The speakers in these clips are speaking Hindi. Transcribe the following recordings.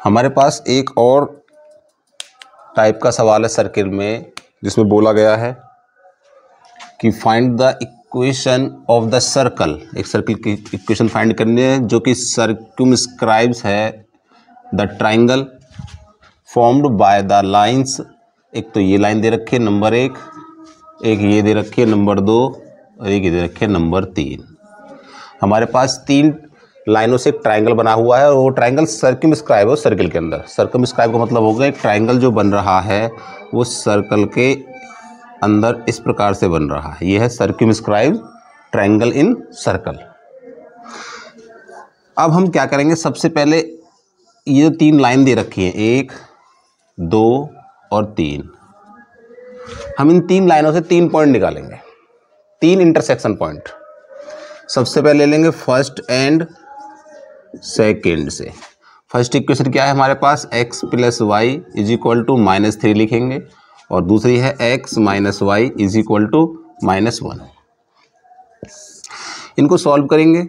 हमारे पास एक और टाइप का सवाल है सर्किल में, जिसमें बोला गया है कि find the equation of the circle. एक सर्किल की इक्वेशन फाइंड करनी है जो कि सर्कमस्क्राइब्स है the triangle formed by the lines. एक तो ये लाइन दे रखी है नंबर 1, एक ये दे रखी है नंबर 2 और एक ये दे रखी है नंबर 3। हमारे पास 3 लाइनों से एक ट्राइंगल बना हुआ है और वो ट्राइंगल सर्कमस्क्राइब है सर्किल के अंदर। सर्कमस्क्राइब का मतलब होगा एक ट्राइंगल जो बन रहा है वो सर्कल के अंदर इस प्रकार से बन रहा है। ये है सर्कमस्क्राइब ट्राइंगल इन सर्कल। अब हम क्या करेंगे, सबसे पहले ये 3 लाइन दे रखी है 1, 2 और 3। हम इन 3 लाइनों से 3 पॉइंट निकालेंगे, 3 इंटरसेक्शन पॉइंट। सबसे पहले ले लेंगे फर्स्ट एंड सेकेंड से। फर्स्ट इक्वेशन क्या है हमारे पास, x plus Y is equal to -3 लिखेंगे और दूसरी है x minus Y is equal to -1। इनको सॉल्व करेंगे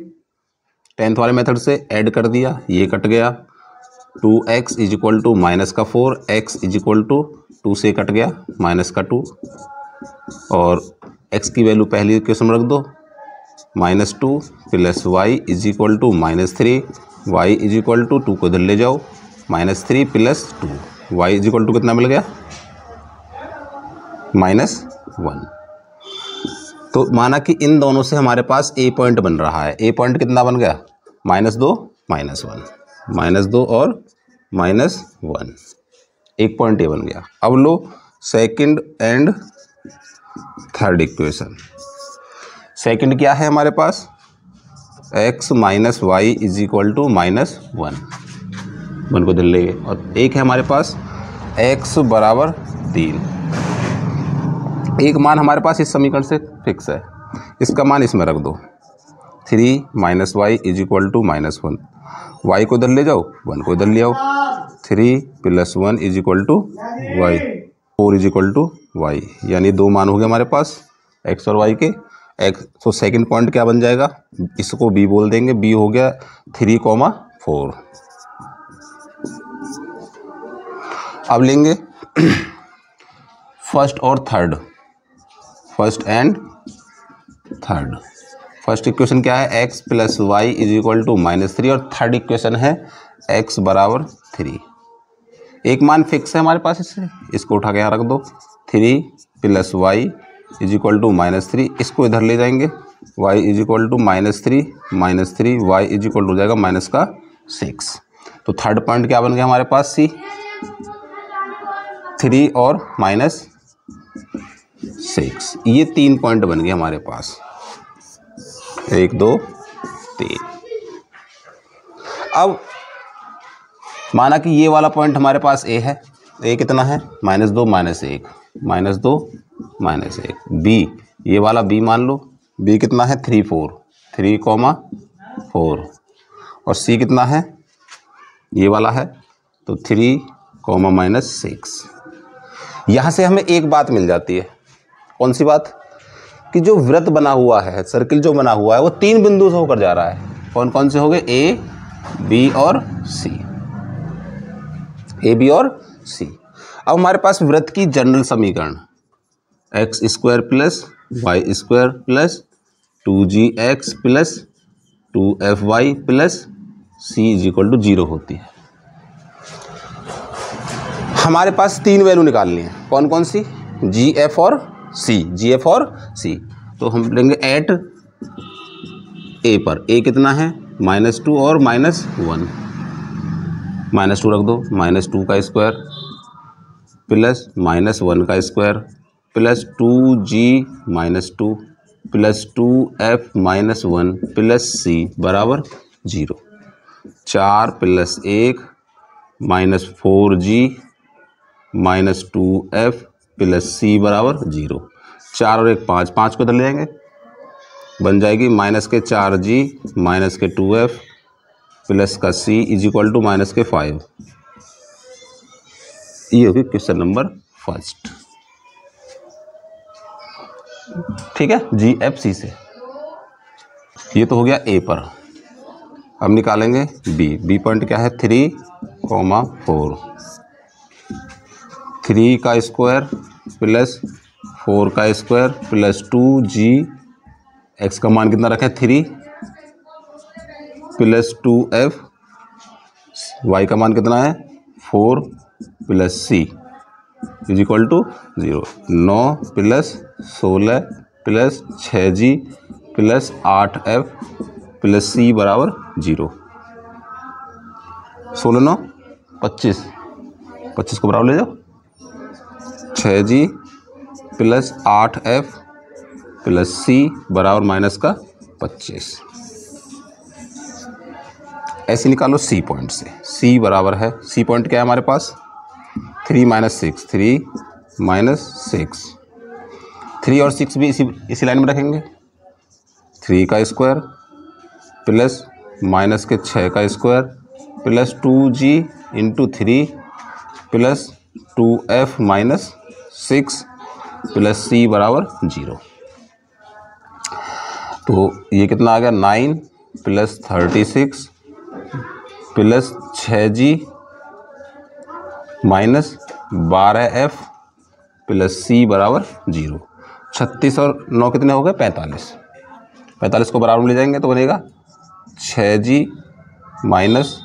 10th वाले मेथड से, ऐड कर दिया, ये कट गया। 2x is equal to -4, x is equal to 2 से कट गया -2 और x की वैल्यू पहली इक्वेशन में रख दो, -2 plus Y is equal to -3, Y is equal to 2 को इधर ले जाओ, -3 plus 2, Y is equal to कितना मिल गया -1। तो माना कि इन दोनों से हमारे पास ए पॉइंट बन रहा है। ए पॉइंट कितना बन गया, -2 -1, -2 और -1, एक पॉइंट ए बन गया। अब लो second and third equation. Second क्या है हमारे पास, x minus Y is equal to -1 को दिल लेंगे और एक है हमारे पास x बराबर 3। एक मान हमारे पास इस समीकरण से फिक्स है, इसका मान इसमें रख दो, 3 minus Y is equal to -1। Y को इधर ले जाओ, 1 को इधर ले आओ, 3 plus 1 is equal to Y, 4 is equal to Y, यानी 2 मान हो गए हमारे पास x और y के। x तो सेकंड पॉइंट क्या बन जाएगा, इसको b बोल देंगे, b हो गया 3,4। अब लेंगे फर्स्ट और third, first and third. First equation क्या है, x plus Y is equal to -3 और थर्ड इक्वेशन है x बराबर 3। एक मान फिक्स है हमारे पास, इससे इसको उठा के यहाँ रख दो, 3 plus Y is equal to -3, इसको इधर ले जाएंगे, y is equal to -3 y is equal to हो जाएगा -6। तो थर्ड पॉइंट क्या बन गया हमारे पास, c, 3 और -6। ये 3 पॉइंट बन गए हमारे पास, 1 2 3। अब माना कि ये वाला पॉइंट हमारे पास a है, a कितना है -2 -1 b, ये वाला b मान लो, b कितना है 3 4 और c कितना है ये वाला है तो 3 -6। यहाँ से हमें एक बात मिल जाती है, कौन सी बात, कि जो वृत्त बना हुआ है, सर्किल जो बना हुआ है वो 3 बिंदु से होकर जा रहा है। कौन कौन से हो गए, a b और c, a b और c। अब हमारे पास वृत्त की जनरल समीकरण, x² plus y² plus 2gx plus 2fy plus c is equal to 0 होती है। हमारे पास 3 वैल्यू निकालनी है, कौन कौन सी, gf और c। तो हम लेंगे एट a पर, a कितना है -2 और -1, -2 रख दो, -2 का स्क्वायर प्लस -1 का square plus 2g -2 plus 2f -1 plus c बराबर 0। 4 plus 1 -4g -2f plus c बराबर 0। 4 और 1 5, 5 को इधर ले जाएंगे, बन जाएगी -4g -2f प्लस का c इज इक्वल टू -5। ये होगी क्वेश्चन नंबर फर्स्ट, ठीक है, GFC से। ये तो हो गया ए पर। अब निकालेंगे बी पॉइंट क्या है 3,4, 3 का स्क्वायर प्लस 4 का स्क्वायर प्लस 2g, x का मान कितना रखें 3 प्लस 2f, y का मान कितना है 4 plus c is equal to 0। 9 plus 16 plus 6g plus 8f plus c बराबर 0। 16 9 25, 25 को बराबर ले जाओ, 6g plus 8f plus c बराबर माइनस का 25। ऐसे निकालो सी पॉइंट से, सी बराबर है, सी पॉइंट क्या है हमारे पास 3 - 6, 3 - 6, 3 और 6 भी इसी लाइन में रखेंगे, 3 का स्क्वायर प्लस माइनस के 6 का square plus 2g into 3 plus 2f minus 6 plus c बराबर 0। तो ये कितना आ गया 9 plus 36 plus 6g minus 12f plus c बराबर 0। 36 और 9 कितने हो गए 45, 45 को बराबर में ले जाएंगे तो बनेगा 6g minus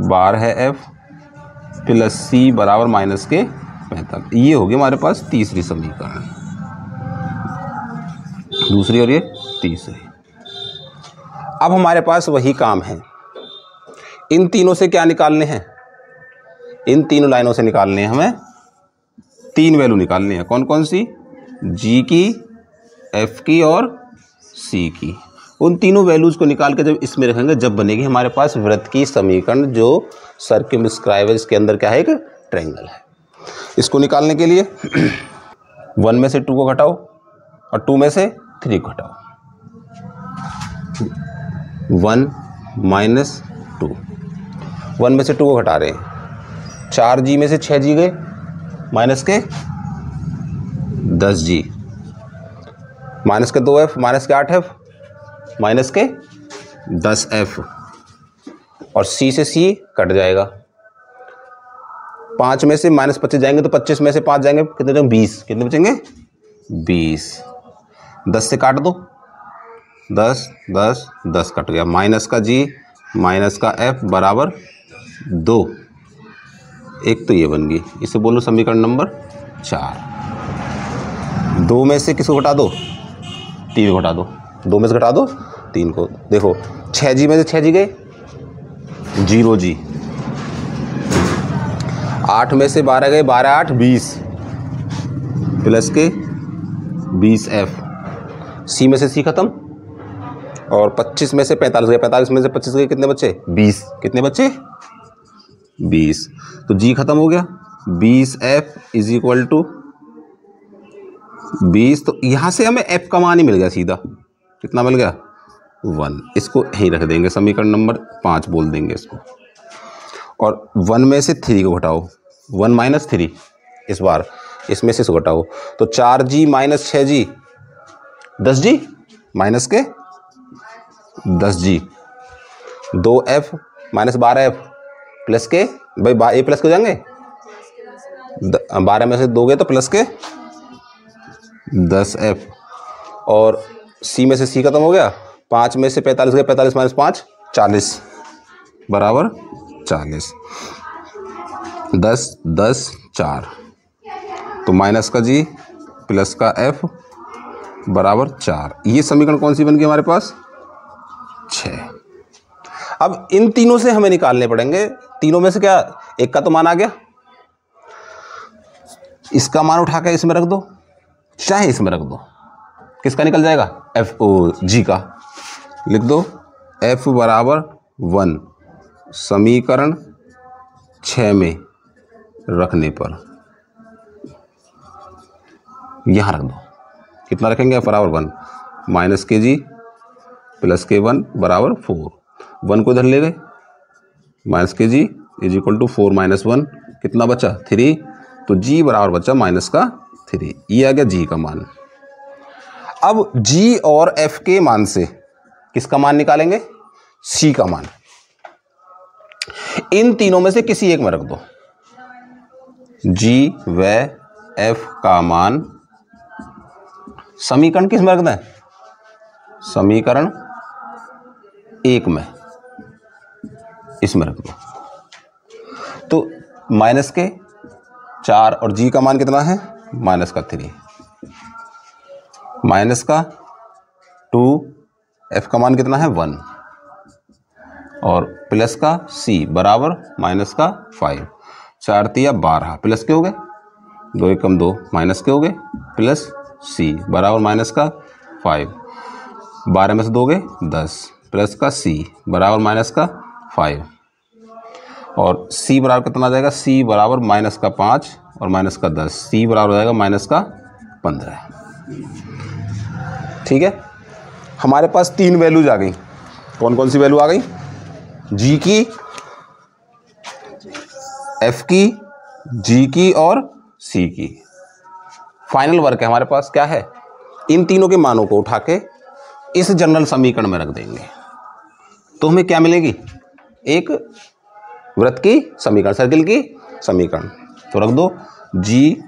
12f plus c बराबर माइनस के 45। ये होगी हमारे पास तीसरी समीकरण, दूसरी और ये तीसरी। अब हमारे पास वही काम है, इन तीनों से क्या निकालने हैं, इन तीनों लाइनों से निकालने हैं हमें, 3 वैल्यू निकालनी है। कौन कौन सी, g की, f की और c की। उन तीनों वैल्यूज़ को निकाल के जब इसमें रखेंगे, जब बनेगी हमारे पास वृत्त की समीकरण जो सर्कमस्क्राइब है, इसके अंदर क्या है एक ट्रायंगल है। इसको निकालने के लिए 1 में से 2 को घटाओ और 2 में से 3 को घटाओ, 1 माइनस 2, 1 में से 2 को घटा रहे हैं, 4g में से 6g गए माइनस के 10g, माइनस के 2f माइनस के 8f माइनस के 10f और c से c कट जाएगा, 5 में से माइनस 25 जाएंगे तो 25 में से 5 जाएंगे, कितने बचेंगे 20, कितने बचेंगे 20, 10 से काट दो, 10 10 10 कट गया, माइनस का g माइनस का f बराबर 2। एक तो ये बन गई, इसे बोलो समीकरण नंबर 4। 2 में से किसको घटा दो 3 को घटा दो, 2 में से घटा दो 3 को, देखो 6g में से 6g गए 0g, 8 में से 12 गए 12 8 20 प्लस के 20f, c में से c खत्म और 25 में से 45 गए, 45 में से 25 गए, कितने बच्चे 20, कितने बच्चे 20, तो g खत्म हो गया, 20f इज इक्वल टू 20। तो यहाँ से हमें f का मान ही मिल गया सीधा, कितना मिल गया 1। इसको यहीं रख देंगे, समीकरण नंबर 5 बोल देंगे इसको। और 1 में से 3 को घटाओ, 1 माइनस 3, इस बार इसमें से घटाओ तो 4g minus 6g 10g minus के 10g, 2f minus 12f plus के, भाई ए प्लस के हो जाएंगे, 12 में से 2 गए तो प्लस के 10f और c में से c खत्म हो गया, 5 में से 45 गए, 45 माइनस 5 40 बराबर 40, 10 10 4, तो माइनस का g प्लस का f बराबर 4। ये समीकरण कौन सी बन गई हमारे पास 6। अब इन तीनों से हमें निकालने पड़ेंगे, तीनों में से क्या एक का तो मान आ गया, इसका मान उठा के इसमें रख दो, चाहे इसमें रख दो, किसका निकल जाएगा g का, लिख दो f बराबर 1 समीकरण 6 में रखने पर, यहाँ रख दो, कितना रखेंगे f बराबर 1 माइनस के जी प्लस के 1 बराबर 4, 1 को इधर ले गए, माइनस के जी इज इक्वल टू 4 माइनस 1, कितना बचा 3, तो g बराबर बचा माइनस का 3, ये आ गया g का मान। अब g और f के मान से किसका मान निकालेंगे, सी का मान, इन तीनों में से किसी एक में रख दो। जी व एफ का मान समीकरण किस में रख दें? समीकरण 1 में, इसमें रख दो। तो माइनस के 4 और जी का मान कितना है? माइनस का 3, माइनस का 2, एफ का मान कितना है? 1, और प्लस का सी बराबर माइनस का 5। 4 तिया 12, प्लस के हो गए, 2 एकम 2, माइनस के हो गए, प्लस सी बराबर माइनस का 5। 12 में से 2 गए 10, प्लस का सी बराबर माइनस का 5, और सी बराबर कितना आ जाएगा? सी बराबर माइनस का 5 और माइनस का 10, सी बराबर हो जाएगा माइनस का 15। ठीक है, हमारे पास 3 वैल्यूज आ गई। कौन कौन सी वैल्यू आ गई? जी की, एफ की, जी की और सी की। फाइनल वर्क है हमारे पास क्या है? इन तीनों के मानों को उठा के इस जनरल समीकरण में रख देंगे, तो हमें क्या मिलेगी? एक वृत्त की समीकरण, सर्किल की समीकरण। तो रख दो जी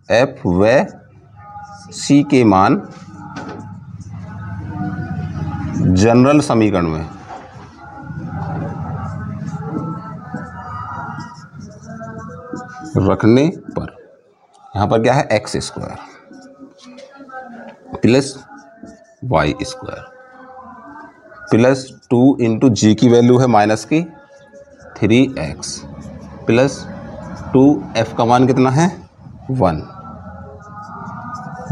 एफ व सी के मान जनरल समीकरण में रखने पर, यहां पर क्या है? X square plus Y square plus 2 into G की वैल्यू है माइनस की 3x प्लस 2, एफ का मान कितना है? 1,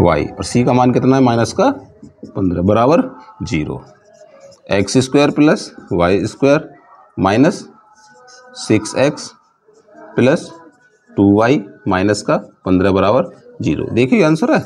y और c का मान कितना है? माइनस का 15 बराबर 0। X square plus Y square minus 6x plus 2y minus का 15 बराबर 0। देखिए आंसर है।